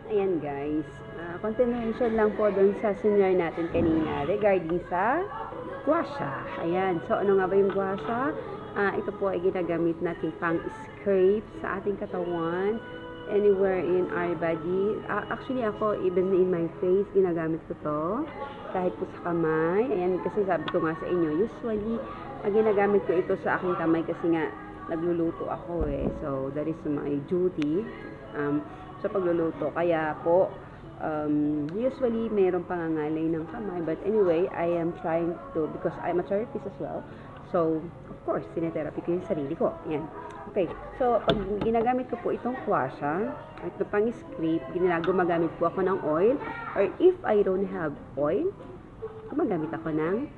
Ayan guys, continuation lang po dun sa senior natin kanina regarding sa gua sha. Ayan, so ano nga ba yung gua sha? Ito po ay ginagamit natin pang scrape sa ating katawan, anywhere in our body. Actually ako, even in my face, ginagamit ko to. Kahit po sa kamay. Ayan, kasi sabi ko nga sa inyo, usually, ginagamit ko ito sa aking kamay kasi nga, nagluluto ako eh. So, that is my duty. Sa pagluluto. Kaya po, usually, mayroong pangangalay ng kamay. But anyway, I am trying to, because I'm a therapist as well. So, of course, sinetherapy ko yung sarili ko. Yan. Okay. So, pag ginagamit ko po itong gua sha, ito pang scrape, gumagamit po ako ng oil. Or if I don't have oil, gumagamit ako ng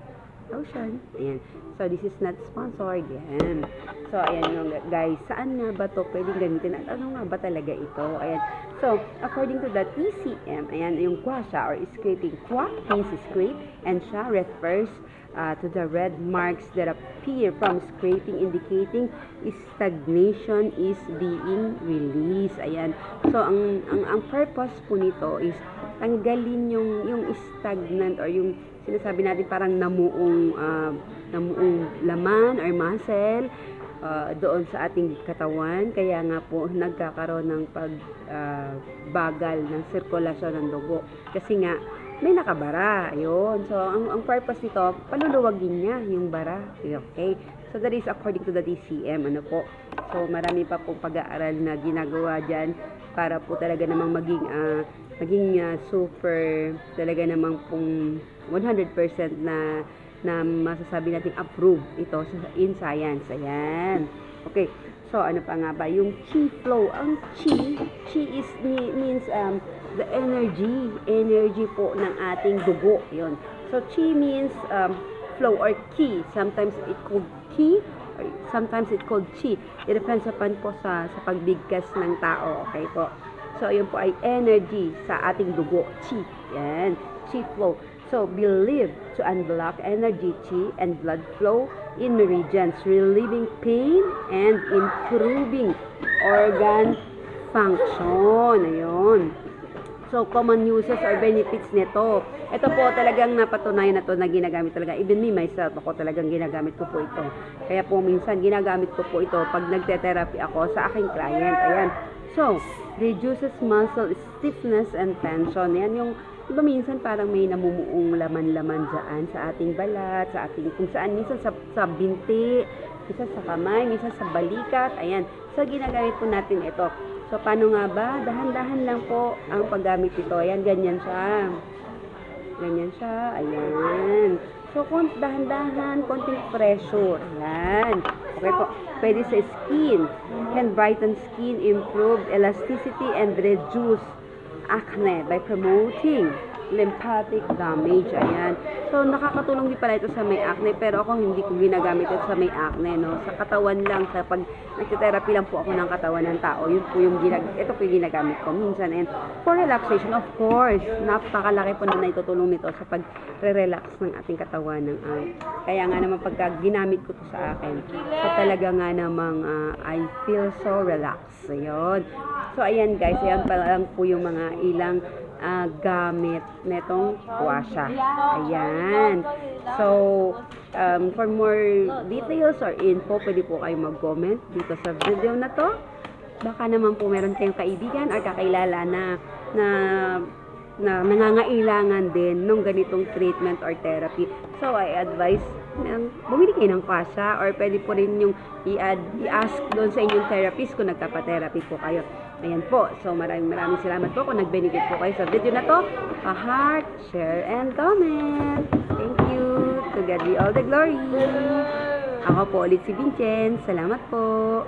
lotion. Ayan. So, this is not sponsored. Yan. So, ayan yung guys. Saan nga ba to pwedeng gamitin? At ano nga ba talaga ito? Ayan. So, according to the TCM, ayan, yung gua sha or scraping. Gua means scrape and sha refers to the red marks that appear from scraping indicating stagnation is being released. Ayan. So, ang purpose po nito is tanggalin yung stagnant or yung sinasabi natin parang namuong laman or muscle doon sa ating katawan. Kaya nga po nagkakaroon ng pagbagal ng sirkulasyon ng dugo. Kasi nga may nakabara. Ayun. So, ang purpose nito, paluluwagin niya yung bara. Okay? So, that is according to the DCM. Ano po? So, marami pa pong pag-aaral na ginagawa dyan para po talaga namang maging super, talaga namang pong 100% na masasabi nating approve ito in science. Ayan. Okay. So, ano pa nga ba? Yung chi flow. Ang chi means the energy po ng ating dugo. Yun. So, chi means flow or ki. Sometimes it called ki, or sometimes it called chi. It depends upon po sa pagbigkas ng tao. Okay po. So, yun po ay energy sa ating dugo. Chi. Yan. Chi flow. So, believed to unblock energy, chi, and blood flow in meridians, relieving pain and improving organ function. Ayun. So, common uses or benefits nito. Ito po talagang napatunayan na to na ginagamit talaga. Even me, myself, ako talagang ginagamit ko po ito. Kaya po minsan, ginagamit ko po ito pag nagte-therapy ako sa aking client. Ayan. So, reduces muscle stiffness and tension. Yan yung, diba minsan parang may namumuong laman-laman dyan sa ating balat, sa ating, kung saan, minsan sa binti, minsan sa kamay, minsan sa balikat. Ayan. So, ginagamit po natin ito. So, paano nga ba? Dahan-dahan lang po ang paggamit ito. Ayan, ganyan siya. Ganyan siya. Ayan. So, dahan-dahan, konting pressure. Ayan. Okay po. Pwede sa skin. Can brighten skin, improve elasticity, and reduce acne by promoting lymphatic damage. Ayan. So, nakakatulong din pala ito sa may acne, pero ako hindi ko ginagamit ito sa may acne, no? Sa katawan lang, sa pag nagte-therapy lang po ako ng katawan ng tao, yun po yung ito po yung ginagamit ko minsan. And for relaxation, of course, napakalaki po na naitutulong nito sa pag-relax ng ating katawan ng kaya nga naman pagka ginamit ko to sa akin, so talaga nga namang I feel so relaxed. Ayun. So, ayan guys, ayan pa lang po yung mga ilang gamit netong gua sha. Ayan. So, for more details or info, pwede po kayo mag-comment dito sa video na to. Baka naman po meron kayong kaibigan or kakilala na nangangailangan din ng ganitong treatment or therapy. So, I advise bumili kayo ng gua sha or pwede po rin yung i-ask doon sa inyong therapist kung nagpapa-therapy po kayo. Ayan po. So, maraming salamat po kung nag-benefit po kayo sa video na to. Pa-heart, share, and comment. Thank you. To God be all the glory. Ako po ulit si Vincent. Salamat po.